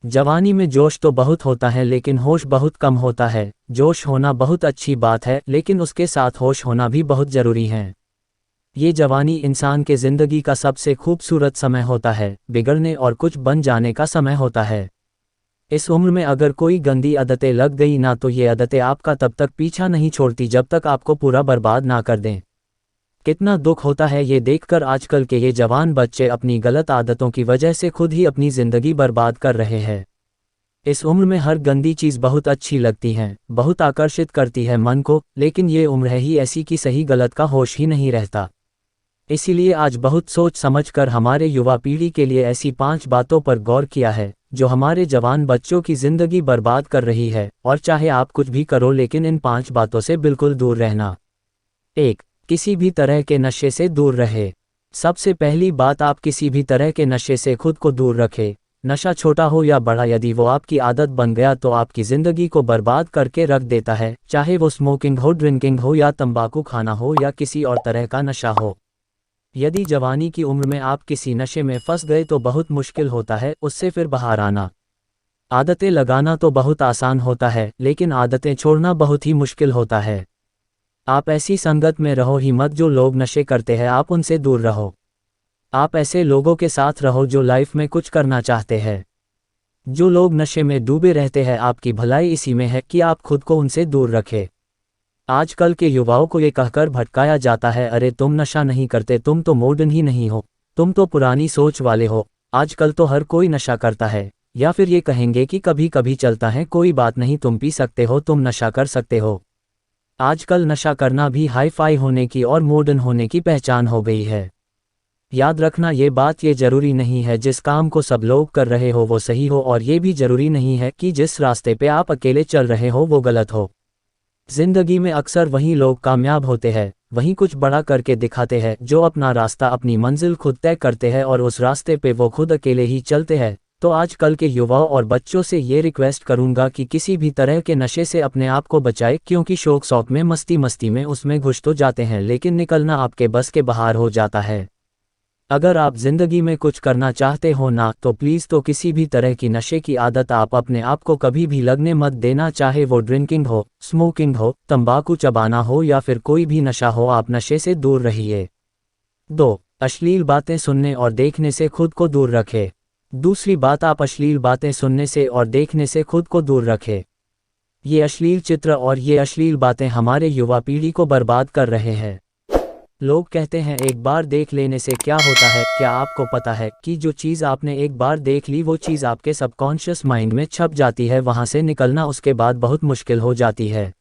जवानी में जोश तो बहुत होता है लेकिन होश बहुत कम होता है। जोश होना बहुत अच्छी बात है लेकिन उसके साथ होश होना भी बहुत ज़रूरी है। ये जवानी इंसान के ज़िंदगी का सबसे खूबसूरत समय होता है, बिगड़ने और कुछ बन जाने का समय होता है। इस उम्र में अगर कोई गंदी आदतें लग गई ना तो ये आदतें आपका तब तक पीछा नहीं छोड़ती जब तक आपको पूरा बर्बाद ना कर दें। कितना दुख होता है ये देखकर आजकल के ये जवान बच्चे अपनी गलत आदतों की वजह से खुद ही अपनी ज़िंदगी बर्बाद कर रहे हैं। इस उम्र में हर गंदी चीज़ बहुत अच्छी लगती है, बहुत आकर्षित करती है मन को, लेकिन ये उम्र है ही ऐसी कि सही गलत का होश ही नहीं रहता। इसीलिए आज बहुत सोच समझकर हमारे युवा पीढ़ी के लिए ऐसी 5 बातों पर गौर किया है जो हमारे जवान बच्चों की ज़िंदगी बर्बाद कर रही है, और चाहे आप कुछ भी करो लेकिन इन 5 बातों से बिल्कुल दूर रहना। 1. किसी भी तरह के नशे से दूर रहे। सबसे पहली बात, आप किसी भी तरह के नशे से खुद को दूर रखें। नशा छोटा हो या बड़ा, यदि वो आपकी आदत बन गया तो आपकी ज़िंदगी को बर्बाद करके रख देता है, चाहे वो स्मोकिंग हो, ड्रिंकिंग हो या तंबाकू खाना हो या किसी और तरह का नशा हो। यदि जवानी की उम्र में आप किसी नशे में फंस गए तो बहुत मुश्किल होता है उससे फिर बाहर आना। आदतें लगाना तो बहुत आसान होता है लेकिन आदतें छोड़ना बहुत ही मुश्किल होता है। आप ऐसी संगत में रहो ही मत जो लोग नशे करते हैं, आप उनसे दूर रहो। आप ऐसे लोगों के साथ रहो जो लाइफ में कुछ करना चाहते हैं। जो लोग नशे में डूबे रहते हैं, आपकी भलाई इसी में है कि आप खुद को उनसे दूर रखें। आजकल के युवाओं को ये कहकर भटकाया जाता है, अरे तुम नशा नहीं करते, तुम तो मॉडर्न ही नहीं हो, तुम तो पुरानी सोच वाले हो, आजकल तो हर कोई नशा करता है। या फिर ये कहेंगे कि कभी कभी चलता है, कोई बात नहीं, तुम पी सकते हो, तुम नशा कर सकते हो। आजकल नशा करना भी हाई फाई होने की और मॉडर्न होने की पहचान हो गई है। याद रखना ये बात, ये ज़रूरी नहीं है जिस काम को सब लोग कर रहे हो वो सही हो, और ये भी ज़रूरी नहीं है कि जिस रास्ते पे आप अकेले चल रहे हो वो गलत हो। जिंदगी में अक्सर वही लोग कामयाब होते हैं, वही कुछ बड़ा करके दिखाते हैं, जो अपना रास्ता, अपनी मंजिल खुद तय करते हैं और उस रास्ते पे वो खुद अकेले ही चलते हैं। तो आजकल के युवाओं और बच्चों से ये रिक्वेस्ट करूंगा कि किसी भी तरह के नशे से अपने आप को बचाए, क्योंकि शौक शौक में, मस्ती मस्ती में उसमें घुस तो जाते हैं लेकिन निकलना आपके बस के बाहर हो जाता है। अगर आप जिंदगी में कुछ करना चाहते हो ना, तो प्लीज़ तो किसी भी तरह की नशे की आदत आप अपने आप को कभी भी लगने मत देना, चाहे वो ड्रिंकिंग हो, स्मोकिंग हो, तंबाकू चबाना हो या फिर कोई भी नशा हो, आप नशे से दूर रहिए। 2. अश्लील बातें सुनने और देखने से खुद को दूर रखें। दूसरी बात, आप अश्लील बातें सुनने से और देखने से खुद को दूर रखें। ये अश्लील चित्र और ये अश्लील बातें हमारे युवा पीढ़ी को बर्बाद कर रहे हैं। लोग कहते हैं एक बार देख लेने से क्या होता है, क्या आपको पता है कि जो चीज़ आपने एक बार देख ली वो चीज़ आपके सबकॉन्शियस माइंड में छप जाती है, वहाँ से निकलना उसके बाद बहुत मुश्किल हो जाती है।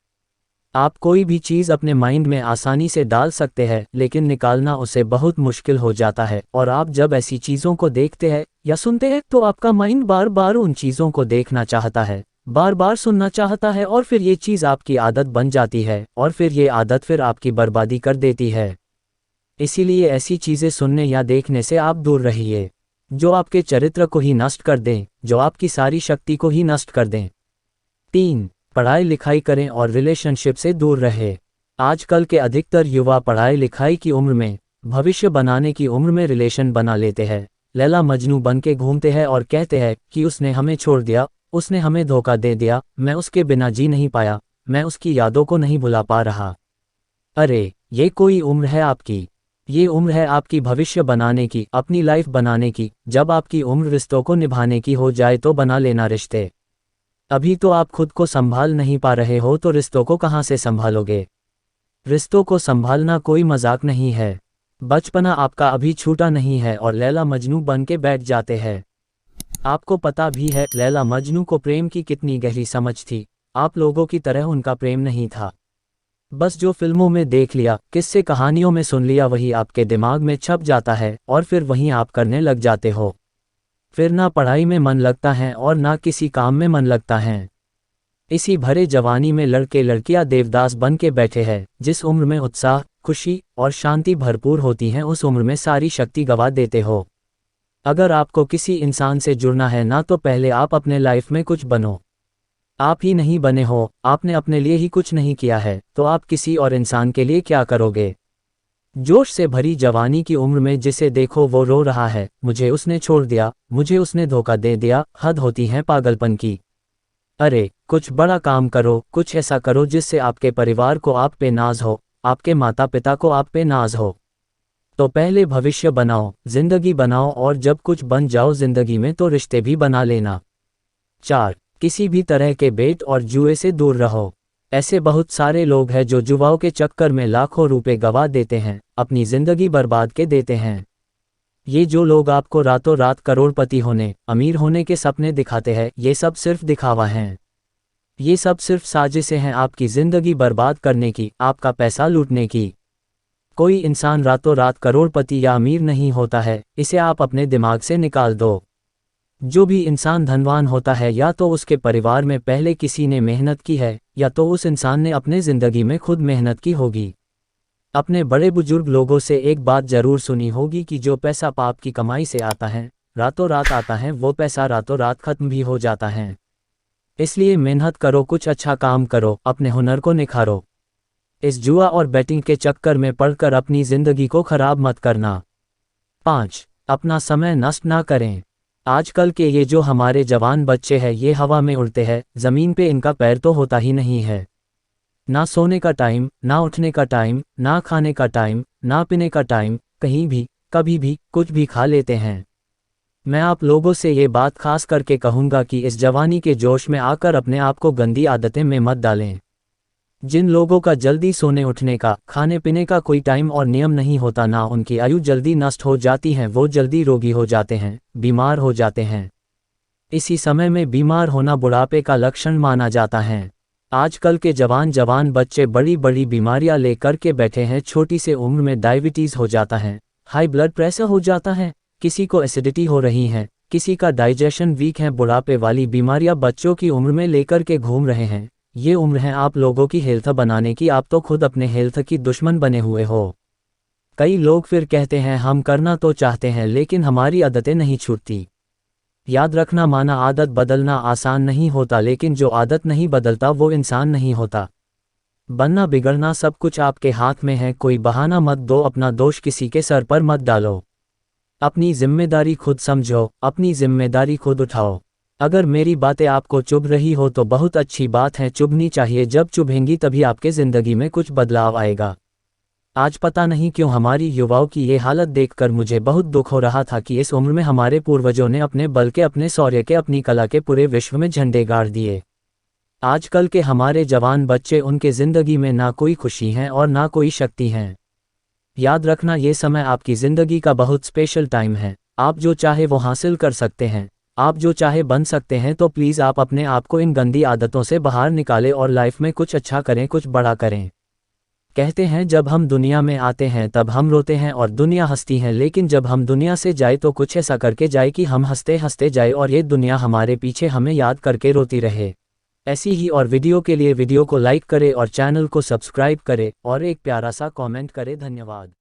आप कोई भी चीज़ अपने माइंड में आसानी से डाल सकते हैं लेकिन निकालना उसे बहुत मुश्किल हो जाता है, और आप जब ऐसी चीज़ों को देखते हैं या सुनते हैं तो आपका माइंड बार बार उन चीज़ों को देखना चाहता है, बार बार सुनना चाहता है, और फिर ये चीज़ आपकी आदत बन जाती है और फिर ये आदत फिर आपकी बर्बादी कर देती है। इसीलिए ऐसी चीज़ें सुनने या देखने से आप दूर रहिए जो आपके चरित्र को ही नष्ट कर दें, जो आपकी सारी शक्ति को ही नष्ट कर दें। 3. पढ़ाई लिखाई करें और रिलेशनशिप से दूर रहे। आजकल के अधिकतर युवा पढ़ाई लिखाई की उम्र में, भविष्य बनाने की उम्र में रिलेशन बना लेते हैं, लैला मजनू बन के घूमते हैं और कहते हैं कि उसने हमें छोड़ दिया, उसने हमें धोखा दे दिया, मैं उसके बिना जी नहीं पाया, मैं उसकी यादों को नहीं भुला पा रहा। अरे ये कोई उम्र है आपकी? ये उम्र है आपकी भविष्य बनाने की, अपनी लाइफ बनाने की। जब आपकी उम्र रिश्तों को निभाने की हो जाए तो बना लेना रिश्ते। अभी तो आप खुद को संभाल नहीं पा रहे हो तो रिश्तों को कहाँ से संभालोगे? रिश्तों को संभालना कोई मजाक नहीं है। बचपना आपका अभी छूटा नहीं है और लैला मजनू बन के बैठ जाते हैं। आपको पता भी है लैला मजनू को प्रेम की कितनी गहरी समझ थी। आप लोगों की तरह उनका प्रेम नहीं था। बस जो फिल्मों में देख लिया, किस्से कहानियों में सुन लिया, वही आपके दिमाग में छप जाता है और फिर वहीं आप करने लग जाते हो। फिर ना पढ़ाई में मन लगता है और ना किसी काम में मन लगता है। इसी भरे जवानी में लड़के लड़कियां देवदास बन के बैठे हैं। जिस उम्र में उत्साह, खुशी और शांति भरपूर होती हैं, उस उम्र में सारी शक्ति गंवा देते हो। अगर आपको किसी इंसान से जुड़ना है ना, तो पहले आप अपने लाइफ में कुछ बनो। आप ही नहीं बने हो, आपने अपने लिए ही कुछ नहीं किया है, तो आप किसी और इंसान के लिए क्या करोगे? जोश से भरी जवानी की उम्र में जिसे देखो वो रो रहा है, मुझे उसने छोड़ दिया, मुझे उसने धोखा दे दिया, हद होती है पागलपन की। अरे कुछ बड़ा काम करो, कुछ ऐसा करो जिससे आपके परिवार को आप पे नाज हो, आपके माता पिता को आप पे नाज हो। तो पहले भविष्य बनाओ, जिंदगी बनाओ, और जब कुछ बन जाओ जिंदगी में तो रिश्ते भी बना लेना। 4. किसी भी तरह के बेट और जुए से दूर रहो। ऐसे बहुत सारे लोग हैं जो जुआओं के चक्कर में लाखों रुपए गवा देते हैं, अपनी जिंदगी बर्बाद के देते हैं। ये जो लोग आपको रातों रात करोड़पति होने, अमीर होने के सपने दिखाते हैं, ये सब सिर्फ दिखावा हैं। ये सब सिर्फ साजिशें हैं आपकी जिंदगी बर्बाद करने की, आपका पैसा लूटने की। कोई इंसान रातों रात करोड़पति या अमीर नहीं होता है, इसे आप अपने दिमाग से निकाल दो। जो भी इंसान धनवान होता है या तो उसके परिवार में पहले किसी ने मेहनत की है, या तो उस इंसान ने अपने ज़िंदगी में खुद मेहनत की होगी। अपने बड़े बुजुर्ग लोगों से एक बात ज़रूर सुनी होगी कि जो पैसा पाप की कमाई से आता है, रातों रात आता है, वो पैसा रातों रात खत्म भी हो जाता है। इसलिए मेहनत करो, कुछ अच्छा काम करो, अपने हुनर को निखारो। इस जुआ और बैटिंग के चक्कर में पड़कर अपनी ज़िंदगी को ख़राब मत करना। 5. अपना समय नष्ट ना करें। आजकल के ये जो हमारे जवान बच्चे हैं, ये हवा में उड़ते हैं, ज़मीन पे इनका पैर तो होता ही नहीं है। ना सोने का टाइम, ना उठने का टाइम, ना खाने का टाइम, ना पीने का टाइम, कहीं भी कभी भी कुछ भी खा लेते हैं। मैं आप लोगों से ये बात खास करके कहूँगा कि इस जवानी के जोश में आकर अपने आप को गंदी आदतें में मत डालें। जिन लोगों का जल्दी सोने उठने का, खाने पीने का कोई टाइम और नियम नहीं होता, ना उनकी आयु जल्दी नष्ट हो जाती है, वो जल्दी रोगी हो जाते हैं, बीमार हो जाते हैं। इसी समय में बीमार होना बुढ़ापे का लक्षण माना जाता है। आजकल के जवान बच्चे बड़ी बड़ी बीमारियां लेकर के बैठे हैं। छोटी से उम्र में डायबिटीज़ हो जाता है, हाई ब्लड प्रेशर हो जाता है, किसी को एसिडिटी हो रही है, किसी का डाइजेशन वीक है। बुढ़ापे वाली बीमारियां बच्चों की उम्र में लेकर के घूम रहे हैं। ये उम्र है आप लोगों की हेल्थ बनाने की, आप तो खुद अपने हेल्थ की दुश्मन बने हुए हो। कई लोग फिर कहते हैं हम करना तो चाहते हैं लेकिन हमारी आदतें नहीं छूटती। याद रखना, माना आदत बदलना आसान नहीं होता, लेकिन जो आदत नहीं बदलता वो इंसान नहीं होता। बनना बिगड़ना सब कुछ आपके हाथ में है, कोई बहाना मत दो, अपना दोष किसी के सर पर मत डालो। अपनी जिम्मेदारी खुद समझो, अपनी जिम्मेदारी खुद उठाओ। अगर मेरी बातें आपको चुभ रही हो तो बहुत अच्छी बात है, चुभनी चाहिए। जब चुभेंगी तभी आपके ज़िंदगी में कुछ बदलाव आएगा। आज पता नहीं क्यों हमारी युवाओं की ये हालत देखकर मुझे बहुत दुख हो रहा था कि इस उम्र में हमारे पूर्वजों ने अपने बल के, अपने शौर्य के, अपनी कला के पूरे विश्व में झंडे गाड़ दिए। आजकल के हमारे जवान बच्चे, उनके ज़िंदगी में ना कोई खुशी है और ना कोई शक्ति है। याद रखना, ये समय आपकी ज़िंदगी का बहुत स्पेशल टाइम है। आप जो चाहे वो हासिल कर सकते हैं, आप जो चाहे बन सकते हैं। तो प्लीज़ आप अपने आप को इन गंदी आदतों से बाहर निकालें और लाइफ में कुछ अच्छा करें, कुछ बड़ा करें। कहते हैं जब हम दुनिया में आते हैं तब हम रोते हैं और दुनिया हंसती है, लेकिन जब हम दुनिया से जाए तो कुछ ऐसा करके जाए कि हम हंसते हंसते जाए और ये दुनिया हमारे पीछे हमें याद करके रोती रहे। ऐसी ही और वीडियो के लिए वीडियो को लाइक करें और चैनल को सब्सक्राइब करें और एक प्यारा सा कमेंट करें। धन्यवाद।